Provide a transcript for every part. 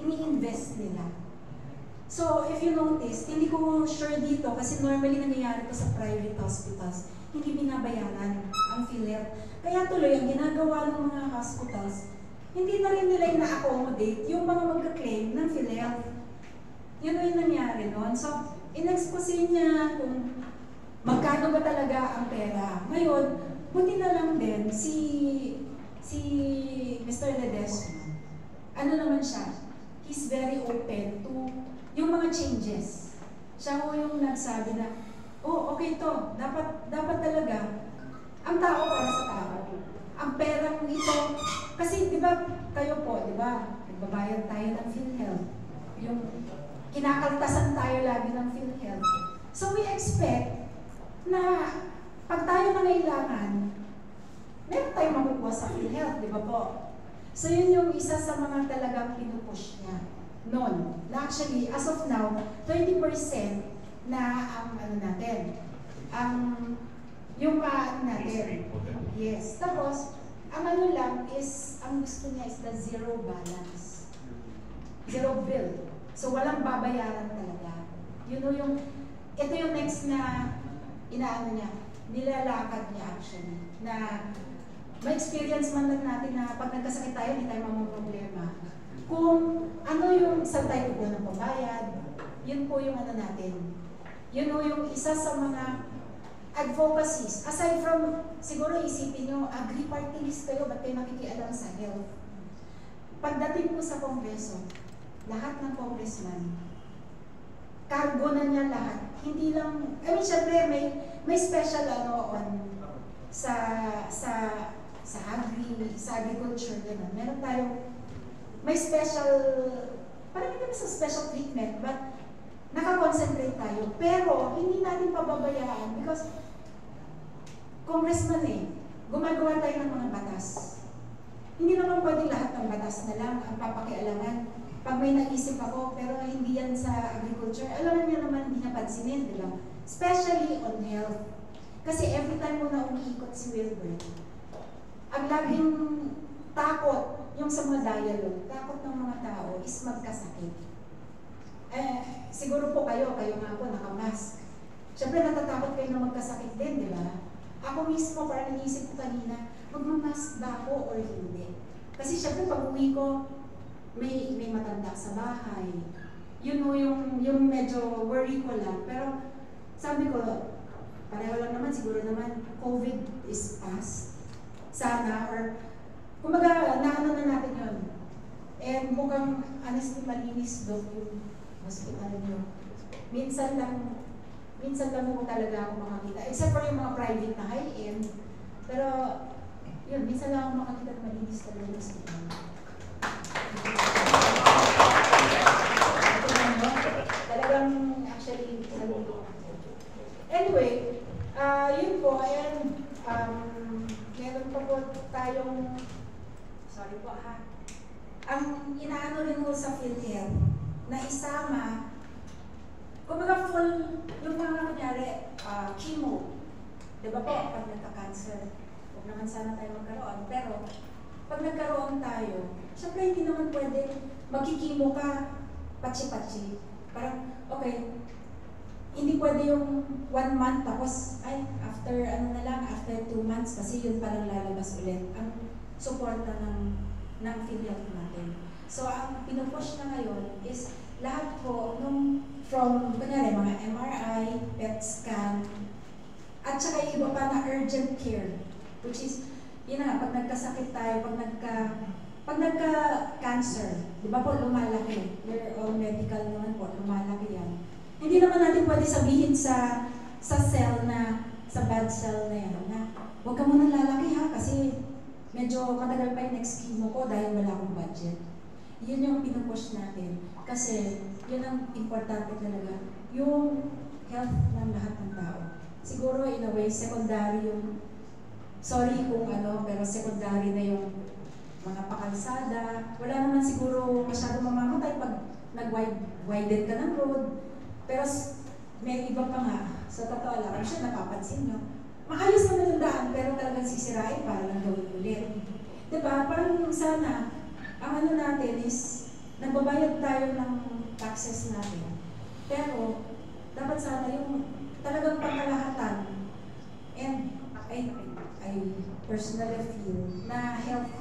ini-invest nila. So, if you notice, hindi ko sure dito kasi normally nangyayari to sa private hospitals, hindi binabayaran ang PhilHealth. Kaya tuloy, ang ginagawa ng mga hospitals, hindi na rin nila ina-accommodate yung mga magka-claim ng PhilHealth. Yun yung nangyari noon. So, in-expose niya kung magkano ba talaga ang pera. Ngayon, buti na lang din si Mr. Ledesma. Ano naman siya? He's very open to yung mga changes. Siya ho yung nagsabi na, oh, okay to, dapat talaga, ang tao para sa tao. Ang perang ito, kasi di ba, kayo po, di ba, nagbabayad tayo ng PhilHealth. Yung kinakaltasan tayo lagi ng PhilHealth. So we expect na pag tayo nangailangan, meron tayong makukuha sa PhilHealth, di ba po? So yun yung isa sa mga talagang pinupush niya. Noon, na actually, as of now, 30% na ang ano natin, ang yung natin. Yes. Tapos, ang ano lang is, ang gusto niya is the zero balance. Zero bill. So, walang babayaran talaga. You know yung, ito yung next na inaano niya, nilalakad niya actually, na ma-experience man lang natin na pag nagkasakit tayo, hindi tayo mamumroblema. Kung ano yung saan tayo po ng pambayad, yun po yung ano natin. Yun po yung isa sa mga advocacies. Aside from, siguro isipin nyo, agri-party list kayo, ba't kayo nakikialam sa health? Pagdating po sa Kongreso, lahat ng congressman, cargo na niya lahat. Hindi lang, I mean, syempre may special ano on sa agriculture, gano'n. Meron tayo may special, parang hindi sa special treatment, but nakakonsentrate tayo. Pero, hindi natin pababayaan because congressman gumagawa tayo ng mga batas. Hindi naman pwede lahat ng batas na lang ang papakialaman. Pag may naisip ako, pero hindi yan sa agriculture, alam niyo naman, hindi napansinin, di ba? Especially on health. Kasi every time mo na umiikot si Wilbert, ang laging takot yung sa mga dialogue, takot ng mga tao is magkasakit. Siguro po kayo nga po nakamask. Siyempre natatakot kayo na magkasakit din, di ba? Ako mismo parang naisip ko kanina, magmamask ba ako or hindi? Kasi siyempre pag uwi ko, may matanda sa bahay. Yun o yung medyo worry ko lang. Pero sabi ko, pareho lang naman, siguro naman, COVID is past. Sana, or kumbaga, naano na natin yun. And mukhang honestly malinis doon yung hospital nyo. Minsan lang mo talaga ako makakita. Except for yung mga private na high-end. Pero, yun, minsan lang ako makakita na malinis talaga yung hospital. Talagang, actually, anyway, yun po, ayan, meron pa po tayong, sorry po ha, ang inaano rin mo sa PhilHealth na isama, kumbaga full, yung mga kunyari, chemo, di ba po, pag nagka-cancer, huwag naman sana tayo magkaroon, pero pag nagkaroon tayo, syempre hindi naman pwede, magkikimo ka, patsi-patsi, parang, okay, hindi pwede yung 1 month tapos, ay, after ano na lang, after 2 months, kasi yun parang lalabas ulit ang suporta ng PhilHealth natin. So, ang pinupush na ngayon is lahat po from, kunyari, mga MRI, PET scan, at saka yung iba pa na urgent care, which is, yun na, pag nagkasakit tayo, pag nagka-cancer, di ba po lumalaki? We're all medical naman po, lumalaki yan. Hindi naman natin pwede sabihin sa cell na, sa bad cell na yan, na huwag ka muna lalaki ha, kasi medyo matagal pa yung next chemo ko dahil wala akong budget. Yun yung pinupush natin. Kasi yun ang importante talaga, yung health ng lahat ng tao. Siguro in a way, secondary yung, sorry kung ano, pero secondary na yung mga pakalsada. Wala naman siguro masyado mamamatay pag nag-widen ka ng road. Pero may iba pa nga, sa totoo lang, I'm sure napapansin nyo. Maayos naman yung daan, pero talagang sisirain para lang gawin ulit. Diba? Parang sana, ang ano natin is, nagbabayad tayo ng taxes natin. Pero, dapat sana yung talagang pangkalahatan. And I personally feel na health,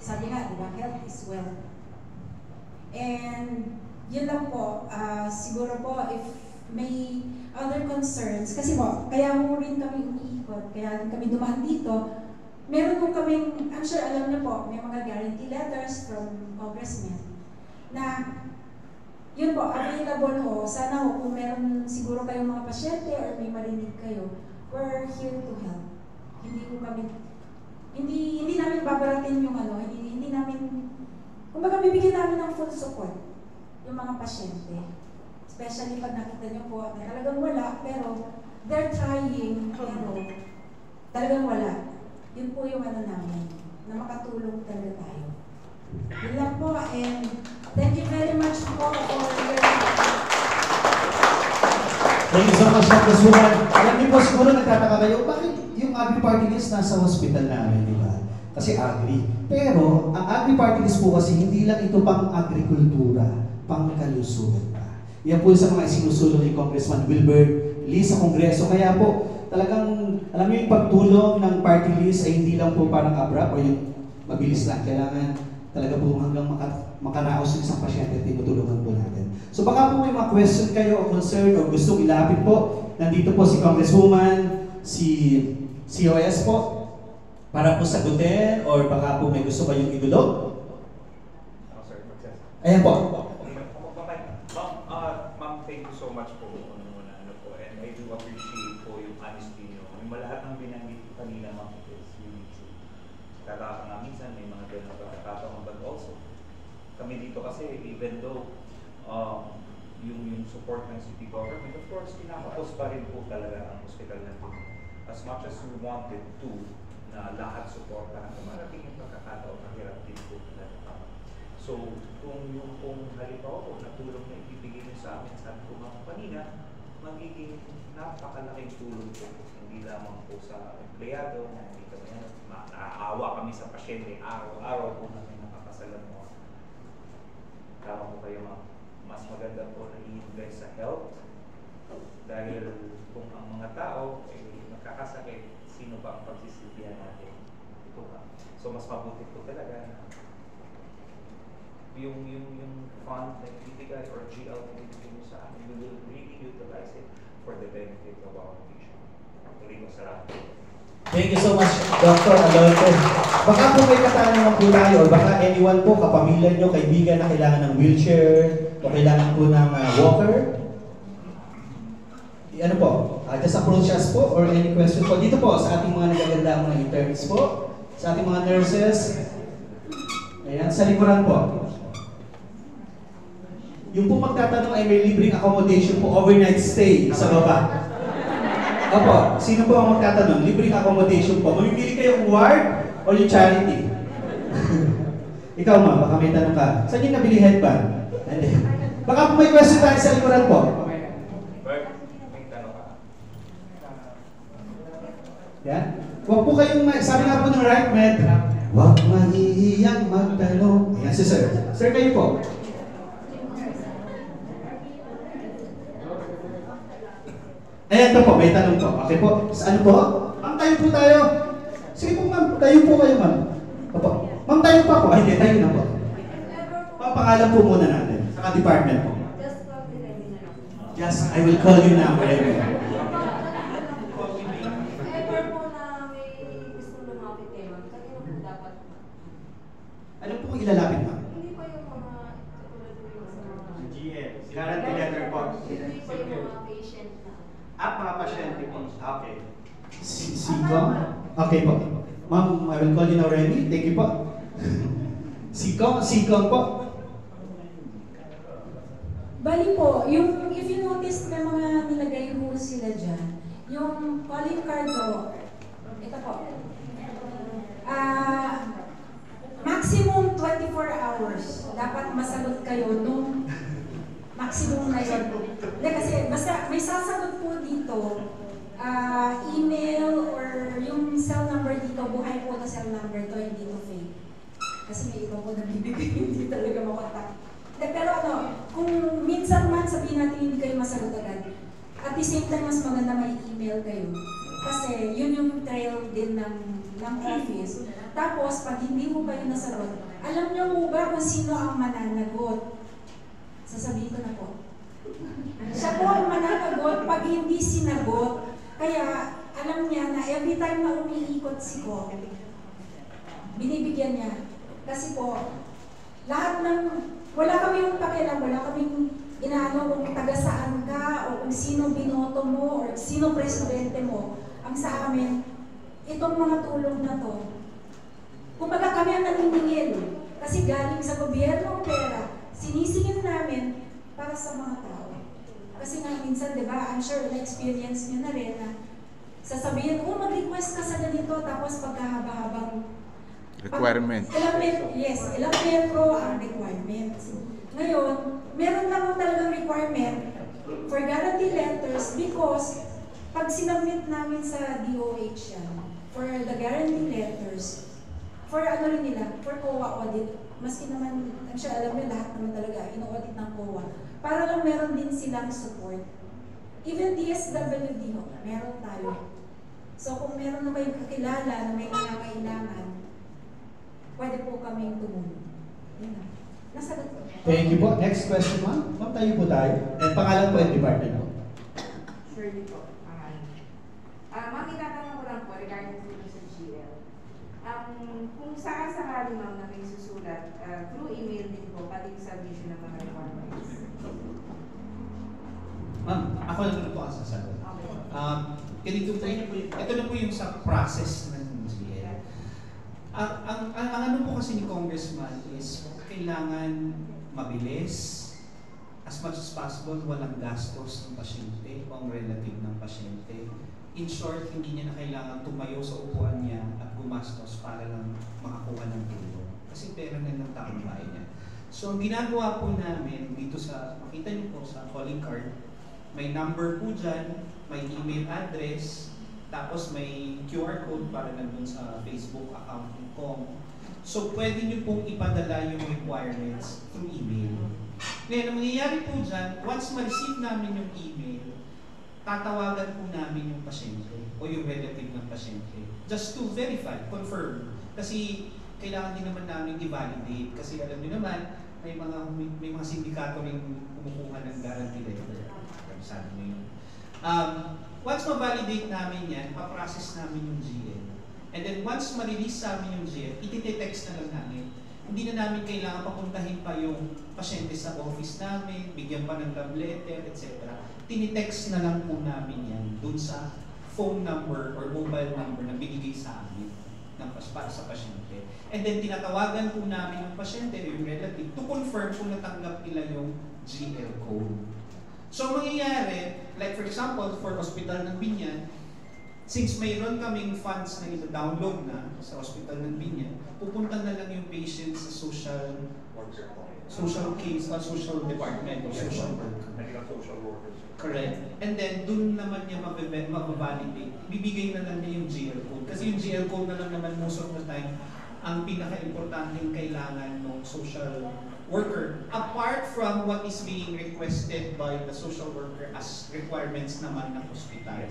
sabi nga, diba, health is wealth. And yun lang po, siguro po if may other concerns, kasi po, kaya mo rin kami umiikot, kaya rin kami dumaan dito, meron po kaming, I'm sure alam niyo po, may mga guarantee letters from congressmen na yun po, available ho. Sana ho, kung meron siguro kayong mga pasyente or may marinig kayo, we're here to help. Hindi po kami, hindi namin babaratin yung ano, hindi namin, kumbaga bibigyan namin ng full support yung mga pasyente. Especially pag nakita nyo po na talagang wala, pero they're trying, pero talagang wala. Yun po yung ano namin, na makatulong talaga tayo. Yun lang po, and thank you very much po for your... Thank you so much, Congresswoman. Alam niyo po, siguro nagtataka kayo, bakit yung agri-party list nasa hospital namin, di ba? Kasi agri. Pero, ang agri-party list po kasi hindi lang ito pang agrikultura, pang kalusugan pa. Yan po sa mga sinusulong ni Congressman Wilbert Lee sa Kongreso. Kaya po, talagang, alam niyo yung pagtulong ng party list ay hindi lang po parang abra o yung mabilis lang. Kailangan talaga po hanggang makaraos yung isang pasyente at tinutulungan po natin. So baka po may mga question kayo o concern o gustong ilapit po. Nandito po si Congresswoman, si COS po, para po sagutin or baka po may gusto kayong idulog. Ayan po. Ma'am, thank you so much po. And I do appreciate po yung honesty nyo. Lahat ng binanggit ko kanina, ma'am, is really true. Kaya nga minsan may mga ganun pagkakataon, but also kami dito kasi even though yung support ng city government, of course, pinakapos pa rin po talaga ang hospital natin. As much as we wanted to, na lahat supportahan, marating yung pagkakataon na hirap din po talaga. So, kung halimbawa po, natulong na ibibigay nyo sa amin, sabi ko mga kanina, magiging napakalaking tulong po. Hindi lamang po sa empleyado, hindi kami naaawa kami sa pasyente, araw-araw po namin nakakasalamuha. Tama po kayo, ma'am. Mas maganda po na i-invest sa health dahil kung ang mga tao ay magkakasakit, sino ba ang pagsisilbihan natin? Ito ka. So mas mabuti po talaga na yung fund na ibibigay or GL na ibibigay sa amin, we will really utilize it for the benefit of our patient. Tuloy mo salamat. Thank you so much, Dr. Alonso. Baka po may katanungan po tayo or baka anyone po, kapamilya nyo, kaibigan na kailangan ng wheelchair o kailangan po ng walker. Ano po? Just approach us po or any question po. Dito po sa ating mga nagaganda mga interns po, sa ating mga nurses. Ayan, sa likuran po. Yung po magtatanong ay may libreng accommodation po, overnight stay sa baba. Opo, sino po ang magtatanong? Libreng accommodation po. Mamimili kayong ward o yung charity? Ikaw ma, baka may tanong ka. Saan yung nabili headband? Baka po may question tayo sa likuran po. May tanong ka. Yan. Huwag po kayong, sabi nga po ng right med, huwag mahihiyang magtanong. Ayan si sir. Sir, kayo po. Ayan to po, may tanong po. Okay po. Saan po? Ma'am, tayo po tayo. Sige po ma'am, tayo po kayo ma'am. Opo. Ma'am, tayo pa po. Ay, hindi, tayo na po. Ma'am, pangalan po muna natin. Saka department po. Yes, I will call you now. Ever po na may gusto lumapit kayo, kanina po dapat? Ano po kung ilalapit ma'am? Hindi pa yung mga katulad po yung sa mga... GL. Guarantee letter po. Hindi pa yung mga patient na... Mga pasyente po. Okay. Sikong? Okay po. Ma'am, I will call you now, Remy. Thank you po. Sikong po. Bali po, yung if you notice may mga nilagay po sila dyan, yung calling card ko, ito po, maximum 24 hours, dapat masagot kayo nung maximum na yun. Hindi kasi basta may sasagot po dito, email or yung cell number dito, buhay po na cell number to, hindi to fake. Kasi may iba po nagbibigay, hindi talaga makontak. At the same time, mas maganda may email kayo. Kasi yun yung trail din ng office. Tapos, pag hindi mo kayo nasagot, alam niyo mo ba kung sino ang mananagot? Sasabihin ko na po. Siya po ang mananagot pag hindi sinagot. Kaya, alam niya na every time na umiikot si Ko, binibigyan niya. Kasi po, lahat ng, wala kami yung pakialam, wala kaming inaano kung taga saan ka, o kung sino binoto mo, or sino presidente mo. Ang sa amin, itong mga tulong na to, kumbaga kami ang naniningil. Kasi galing sa gobyerno ang pera, sinisingil namin para sa mga tao. Kasi nga minsan, di ba, I'm sure na-experience nyo na rin na sasabihin, mag-request ka sa ganito, tapos pagkahaba-habang Requirement. ilang metro ang requirements. Ngayon, meron lang po talagang requirement for guarantee letters because pag sinubmit namin sa DOH yan, for the guarantee letters, for ano rin nila, for COA audit, maski naman, I'm sure alam nyo lahat naman talaga, ino-audit ng COA, para lang meron din silang support. Even DSWD, meron tayo. So kung meron na kayong kakilala na may nangangailangan, pwede po kaming tumulong. Yun na. Nasagot ko. Thank you po. Next question, ma'am. Ma'am, tayo po tayo. And pangalan po and department po. Surely po, pangalan. Ma'am, itatanong ko lang po regarding sa GL. Kung sakasakali ma'am na may susulat, through email din po, pati sa vision ng mga requirements. Ma'am, ako lang po ang sasagot. Okay. Ito na po yung sa process ng GL. Ang ano po kasi ni Congressman is kailangan mabilis, as much as possible, walang gastos ng pasyente o ang relative ng pasyente. In short, hindi niya na kailangan tumayo sa upuan niya at gumastos para lang makakuha ng tulong. Kasi pera na ng taong bayan niya. So, ang ginagawa po namin dito sa, makita niyo po sa calling card, may number po dyan, may email address, tapos may QR code para nandun sa Facebook account ng COM. So, pwede nyo pong ipadala yung requirements through email. Ngayon, ang mangyayari po dyan, once ma-receive namin yung email, tatawagan po namin yung pasyente o yung relative ng pasyente just to verify, confirm. Kasi kailangan din naman namin i-validate. Kasi alam niyo naman, may mga sindikato rin kumukuha ng guarantee letter. Sabi niyo yun. Once ma-validate namin yan, pa-process namin yung GL. And then once ma-release sa amin yung GL, iti-text na lang namin. Hindi na namin kailangan papuntahin pa yung pasyente sa office namin, bigyan pa ng love letter, etc. Tinitext na lang po namin yan dun sa phone number or mobile number na binigay sa amin para sa pasyente. And then tinatawagan po namin yung pasyente o yung relative to confirm kung natanggap nila yung GL code. So mangyayari, like for example, for Hospital ng Binyan, since mayroon kaming funds na ito-download na sa Hospital ng Binyan, pupunta na lang yung patient sa social case, social department o social worker. Social workers. Correct. And then, dun naman niya mababalidate. Bibigay na lang niya yung GL code. Kasi yung GL code na lang naman most of the time, ang pinaka-importanteng kailangan ng social worker. Apart from what is being requested by the social worker as requirements naman ng hospital.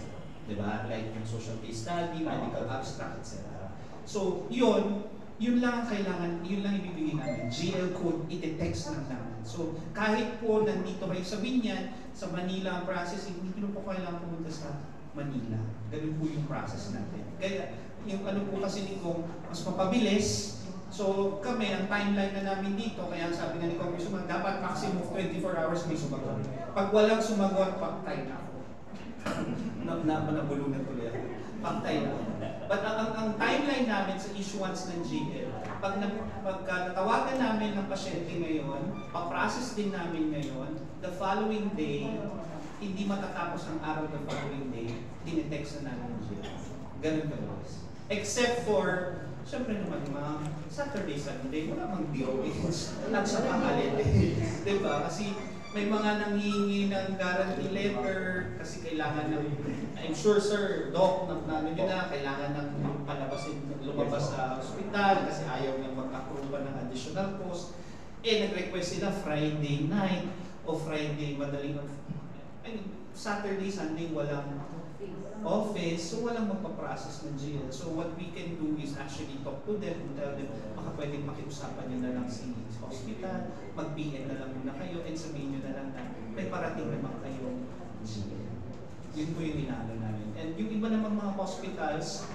Diba? Like yung social case study, medical abstract, etc. So, yun lang ang kailangan, yun lang ibibigay namin. GL code, iti-text lang namin. So, kahit po nandito kayo sa Binyan, sa Manila ang processing, hindi po kailangan pumunta sa Manila. Ganun po yung process natin. Kaya, yung ano po kasi ni Kong, mas mapabilis. So, kami, ang timeline na namin dito, kaya sabi nga ni Congressman, dapat maximum 24 hours may sumagot. Pag walang sumagot, paktay na ako. Nabulungan tuloy ako. Paktay na ako. But ang timeline namin sa issuance ng GL, pag natawagan namin ng pasyente ngayon, pa-process din namin ngayon, the following day, hindi matatapos ang araw the following day, tinetext na namin yung GL. Ganun ka guys. Except for, syempre naman mga Saturday, Sunday, wala mang DOH at sa holiday. Diba? Kasi may mga nanghihingi ng guarantee letter kasi kailangan ng, I'm sure sir, doc, namin yun na, kailangan ng lumabas sa hospital kasi ayaw nang mag-approve ng additional cost. Nag-request sila Friday night o Friday madaling Saturday, Sunday, walang office, so walang magpa-process ng GL. So what we can do is actually talk to them and tell them, baka pwedeng makiusapan nyo na lang si hospital, mag-PM na lang muna kayo, and sabihin nyo na lang na may parating naman kayong GL. Yun po yung inaano namin. And yung iba namang mga hospitals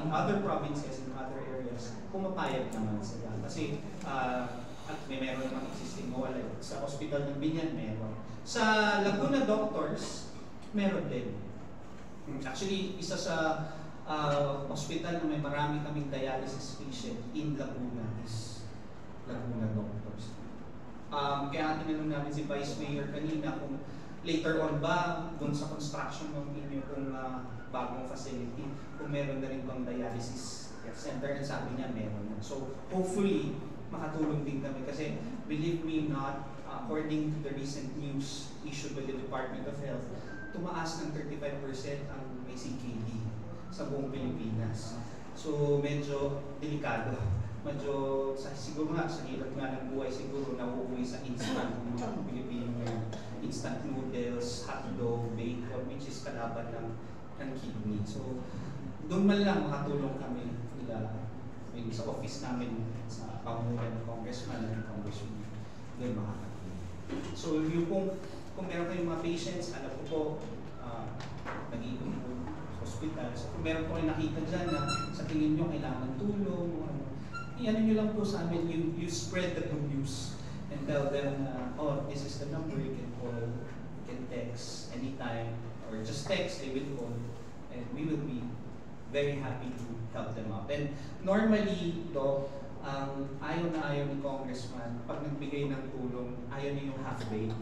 in other provinces, in other areas, pumapayag naman sila. Kasi at meron namang existing mawala. Sa hospital ng Binyan, meron. Sa Laguna Doctors, meron din. Actually, isa sa hospital na may marami kaming dialysis patient in Laguna is Laguna Doctors. Kaya tinanong namin si Vice Mayor kanina kung later on ba dun sa construction ng inyong bagong facility, kung meron na rin bang dialysis center, and sabi niya meron na. So hopefully, makatulong din kami kasi believe me not, according to the recent news issued by the Department of Health, tumaas ng 35% ang may CKD sa buong Pilipinas. So medyo delikado. Medyo siguro nga sa hirap nga ng buhay siguro nauuwi sa instant ng mga Pilipino ngayon. Instant noodles, hotdog, bacon, which is kalaban ng kidney. So doon man lang makatulong kami nila sa office namin sa pangunan ng congressman at congressman. Doon makakatulong. So yung kung meron kayong mga patients, alam ko po, nag-iikot po sa hospital. So kung meron po kayo nakita dyan na sa tingin nyo kailangan tulong, i-ano nyo lang po sa amin, you spread the good news and tell them, oh, this is the number, you can call, you can text anytime, or just text, they will call, and we will be very happy to help them out. And normally, ayaw na ayaw ni Congressman, pag nagbigay ng tulong, ayaw niya yung half-baked.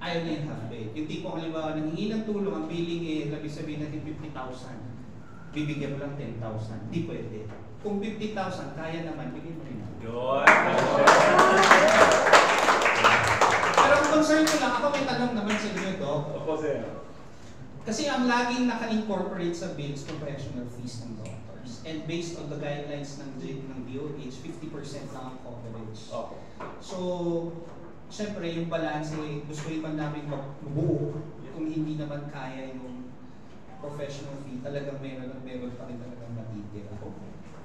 Ayaw niya yung half-baked. Yung tipong halimbawa, nanghingi ng tulong, ang billing labi sabihin natin 50,000. Bibigyan mo lang 10,000. Di pwede. Kung 50,000, kaya naman, bigyan mo rin. Yun! Pero ang concern ko lang, ako may tanong naman sa inyo, Doc. Opo, sir. Kasi ang laging naka-incorporate sa bills, professional fees ng doctors. And based on the guidelines ng DOH, 50% lang ang coverage. Okay. So, syempre yung balance, gusto naman namin magbuo. Kung hindi naman kaya yung professional fee, talagang meron pa rin talagang matitira.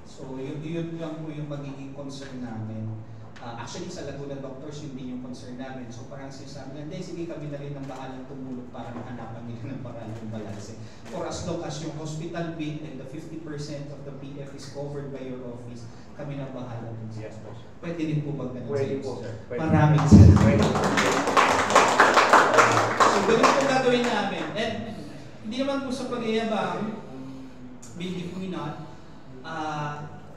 So, yun lang po yung magiging concern namin. Actually, sa Laguna Doctors, yun din yung concern namin. So, parang sinasabi na, hindi, sige kami na rin ang bahalang tumulong para mahanapan nila ng parang yung balance. For as long as yung hospital bill and the 50% of the PF is covered by your office, kami na bahala din. Yes, po. Pwede din po bang ganun? Pwede po, sir. Maraming salamat. Pwede. So, ganun po gagawin namin. And hindi naman po sa pag-iabang, believe me not,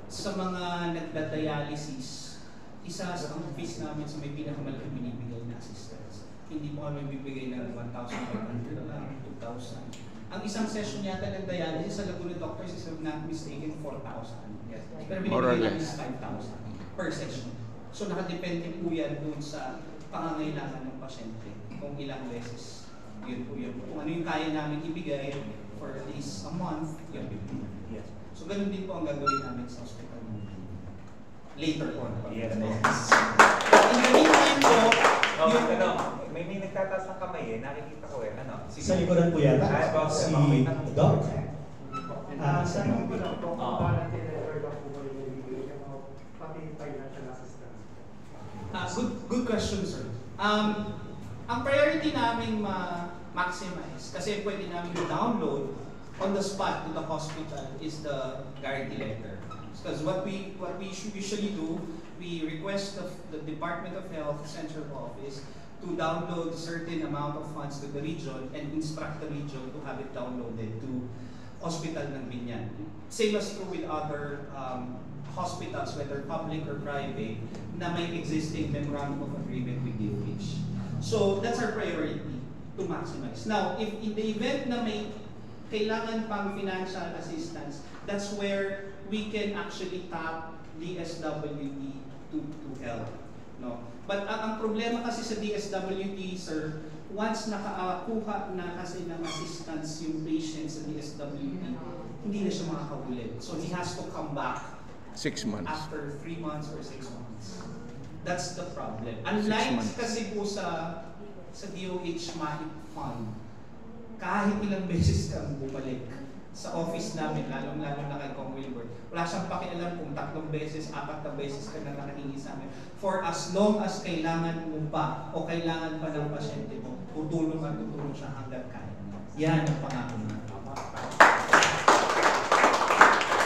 sa mga nagda-dialysis, isa sa fees namin sa may pinakamalaking binibigay na assistance. Hindi po kami bibigay ng 1,500 lang, 2,000. Ang isang session yata ng dialysis sa Laguna Doctors is, if not mistaken, 4,000. Yes. Pero binibigay namin is 5,000 per session. So nakadepende po yan dun sa pangangailangan ng pasyente. Kung ilang beses, yun po yun. Kung ano yung kaya namin ibigay for at least a month, yun. Yes. So ganun din po ang gagawin namin sa hospital. Later on. Yes. In the meantime po, may nagtataas ng kamay nakikita ko Sa likuran po yata, si Doc. Tanong ko lang po kung paano tinetry lang po kayo yung pati financial assistance. Good question, sir. Ang priority namin ma-maximize, kasi pwede namin download on the spot to the hospital is the guarantee letter. Because what we usually do, we request the Department of Health Central Office to download a certain amount of funds to the region and instruct the region to have it downloaded to hospital ng Binyan. Same as true with other hospitals, whether public or private, na may existing memorandum of agreement with DOH. So that's our priority, to maximize. Now, if in the event na may kailangan pang financial assistance, that's where we can actually tap DSWD to help. No? But ang problema kasi sa DSWD, sir, once nakakuha na kasi ng assistance yung patient sa DSWD, hindi na siya makakaulit. So he has to come back 6 months. after 3 months or 6 months. That's the problem. Unlike kasi po sa sa DOH Mahit Fund, kahit ilang beses kang bumalik sa office namin, lalong-lalo na kay Kong Wilbert, wala siyang pakialam kung 3 beses, 4 na beses ka na nakahingi sa amin. For as long as kailangan mo pa o kailangan pa ng pasyente mo, tutulong at tutulong siya hanggang kaya. Yan ang pangako na.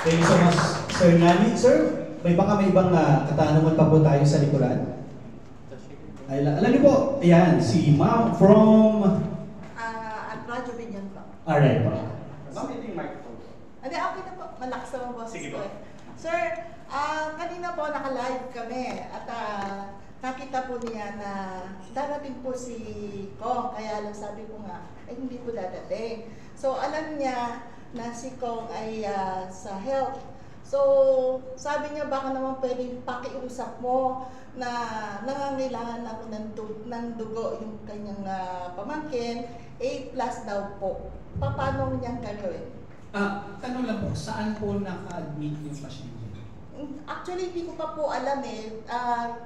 Thank you so much, Sir Nani. Sir, may ibang katanungan pa po tayo sa likuran? Ay, alam niyo po, ayan, si Ma'am from... At Radyo Binyan po. Alright po. Ma'am, ito yung microphone. Hindi, okay na po. Malakas naman boses Sige ko po. eh. Sir, kanina po naka-live kami at nakita po niya na darating po si Kong. Kaya lang sabi ko nga, hindi po dadating. So, alam niya na si Kong ay sa health. So, sabi niya baka naman pwedeng pakiusap mo na nangangailangan ako ng dugo yung kanyang pamangkin, A+ daw po. Paano niyang gagawin? Tanong lang po, saan po naka-admit yung pasyente? Actually, hindi ko pa po alam eh.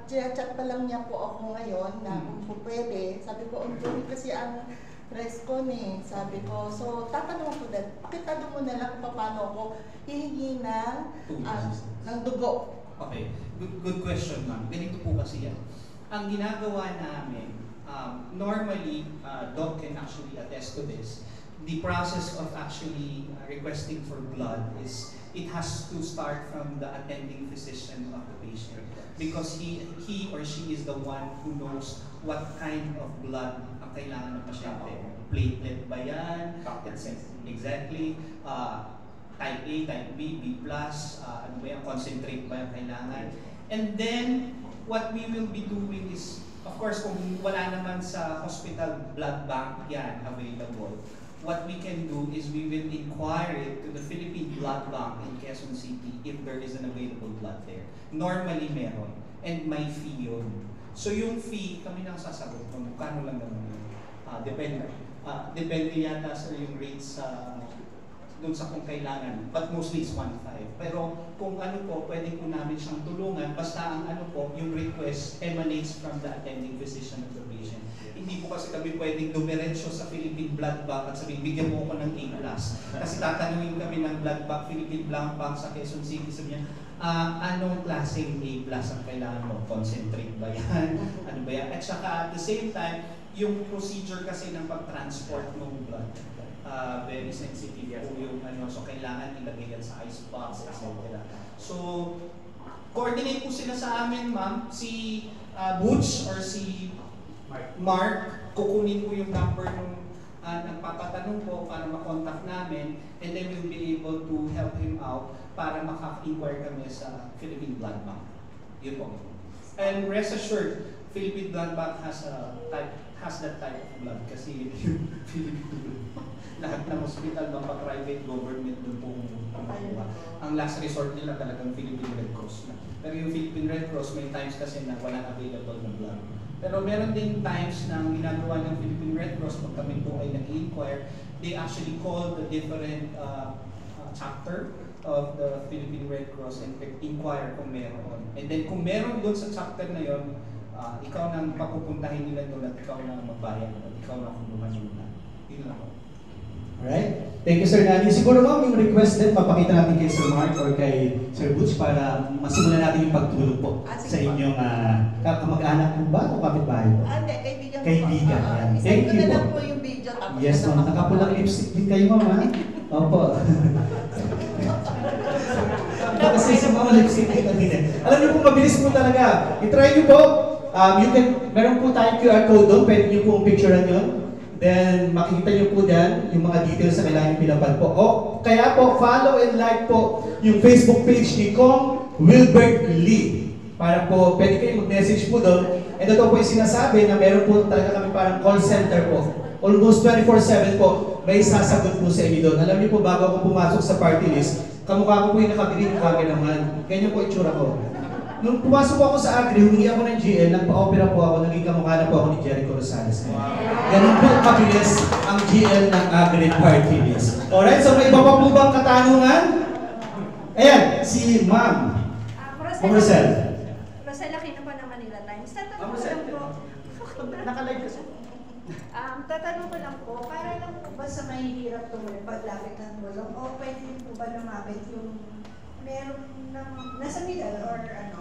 Chat pa lang niya po ako ngayon na kung po pwede. Sabi ko, ongoing kasi ang press con eh. Sabi ko, so tatanong ko din, pakitado mo na lang kung paano ako hihingi ng dugo. Okay, good question ma'am. Ganito po kasi yan. Ang ginagawa namin, normally, Doc can actually attest to this. The process of actually requesting for blood is, it has to start from the attending physician of the patient because he or she is the one who knows what kind of blood ang kailangan ng pasyente. Platelet ba yan? Exactly. Type A, type B, B+, ano ba yan? Concentrate ba yung kailangan? And then, what we will be doing is, of course, kung wala naman sa hospital blood bank yan available, what we can do is we will inquire it to the Philippine Blood Bank in Quezon City if there is an available blood there. Normally meron. And may fee yun. So yung fee, kami nang sasagot kung kano lang naman yun. Depende. Depende yata sa yung rates sa dun sa kung kailangan. But mostly it's 1.5. Pero kung ano po, pwede po namin siyang tulungan. Basta ang ano po, yung request emanates from the attending physician of the patient. Hindi po kasi kami pwedeng dumiretso sa Philippine Blood Bank at sabihin, bigyan mo ako ng A+. Kasi tatanungin kami ng Blood Bank, Philippine Blood Bank sa Quezon City, sabihin niya, anong klaseng A+ ang kailangan mo? Concentrate ba yan? Ano ba yan? At saka at the same time, yung procedure kasi ng pag-transport ng blood, very sensitive po yung ano, so kailangan ilagay yan sa icebox, etc. So, coordinate po sila sa amin, ma'am. Si Butch or si Mark, kukunin po yung number ng nagpapatanong po para makontak namin, and then we'll be able to help him out para maka-inquire kami sa Philippine Blood Bank. Yun po. And rest assured, Philippine Blood Bank has that type of blood kasi yung Philippine lahat ng hospital, private government doon po kumukuha. Ang last resort nila talagang Philippine Red Cross na. Pero yung Philippine Red Cross may times kasi na walang available na blood. Pero meron din times na ginagawa ng Philippine Red Cross pag kami po ay nag-inquire, they actually call the different chapter of the Philippine Red Cross and inquire kung meron. And then kung meron doon sa chapter na yon, ikaw nang papupuntahin nila doon at ikaw nang magbayad at ikaw nang kumuha nila. Yun lang po. Alright. Thank you, Sir Nani. Siguro ma'am, yung request din, papakita natin kay Sir Mark or kay Sir Butch para masimulan natin yung pagtulong po sa inyong kamag-anak mo ba o kapitbahay po? Hindi, kaibigan ko. Kaibigan. Yan. Isend Thank ko you na po. lang po yung video tapos Yes, na ma'am. naman. Nakapulang lipstick din kayo, ma'am, ha? Opo. Kasi sa mga lipstick din kanina. Alam niyo po, mabilis po talaga. I-try niyo po. Meron po tayong QR code doon. Pwede niyo pong picturean yun. Then, makikita niyo po dyan yung mga details sa kailangan yung pinapad po. O, kaya po, follow and like po yung Facebook page ni Kong Wilbert Lee. Para po, pwede kayo mag-message po doon. And ito po yung sinasabi na meron po talaga kami parang call center po. Almost 24/7 po, may sasagot po sa inyo doon. Alam niyo po, bago ako pumasok sa party list, kamukha ko po yung nakagreen camera naman. Ganyan po itsura ko. Nung pumasok po ako sa Agri, humingi ako ng GL, nagpa-opera po ako, naging kamukha na po ako ni Jericho Rosales. Ganun po kabilis ang GL ng Agri Party List. Alright, so may iba pa po bang katanungan? Ayan, si Ma'am. Rosel Aquino po ng Manila Times. Ma'am Rosel, naka-live kasi. Tatanong ko lang po, para lang po ba sa mahihirap tumulong paglapit ng tulong o pwede din po ba lumapit yung meron ng nasa middle or ano?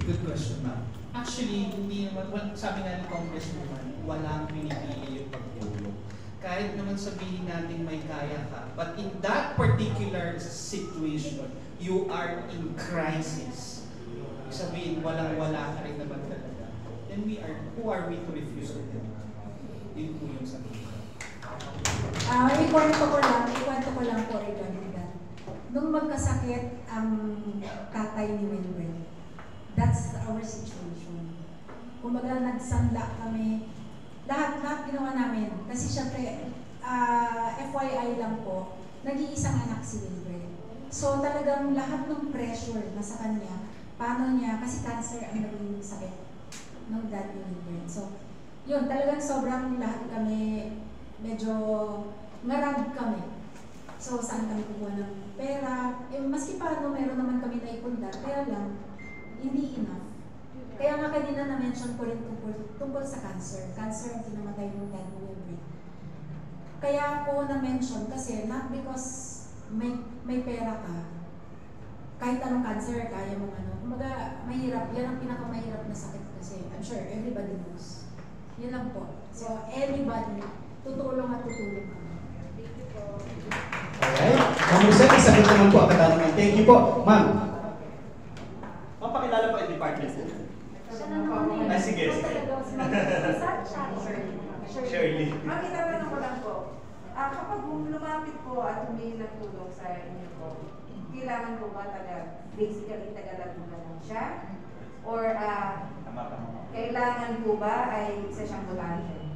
Good question, ma'am. Actually, hindi naman, sabi nga ni Congresswoman, walang pinipili yung pagtulong. Kahit naman sabihin natin may kaya ka, but in that particular situation, you are in crisis. Sabihin, walang-wala ka rin naman talaga. Then who are we to refuse to them? Yun po yung sabihin. Ikwento ko lang po regarding that. Nung magkasakit ang tatay ni Wilbert, that's our situation. Kumbaga nagsanla kami, lahat ginawa namin. Kasi syempre, FYI lang po, nag-iisang anak si Wilbert. So talagang lahat ng pressure na sa kanya, paano niya, kasi cancer ang naging sakit ng dad ni Wilbert. So, yun, talagang sobrang lahat kami, medyo ngarag kami. So, saan kami kukuha ng pera? Maski paano, meron naman kami naipundar, kaya lang, hindi enough. Kaya nga kanina na-mention ko rin tungkol sa cancer. Cancer ang kinamatay ng dad ni Wilbert. Kaya ko na-mention kasi not because may pera ka, kahit anong cancer, kaya mong ano. Kumaga, mahirap. Yan ang pinakamahirap na sakit kasi I'm sure everybody knows. Yun lang po. So, anybody, tutulong at tutulong kami. Thank you po. Alright. Ma'am Rosel, sagot naman po ang katanungan. Thank you po. Ma'am. Pakilala po ang department po. Sige. Shirley. Makitatanong ko lang po, kapag lumapit po at humingi ng tulong sa inyo po, kailangan po ba basically taga-Laguna lang siya? Or kailangan po ba ay isa siyang botante?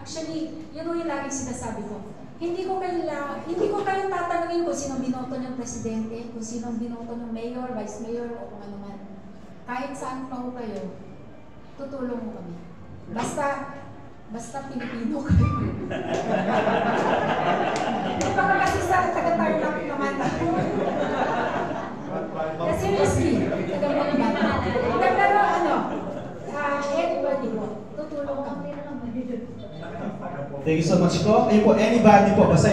Actually, yun yung laging sinasabi ko. Hindi ko kayo tatanungin kung sino binoto ng presidente, kung sino binoto ng mayor, vice mayor, o kung ano man. Kahit saan pa ho kayo, tutulong mo kami. Basta Pilipino kayo. Hindi pa ka kasi sa taga-Tarlac naman. Seriously, taga-Tarlac. Pero anybody po, tutulong kami. Thank you so much po. Ayun po, anybody po, basta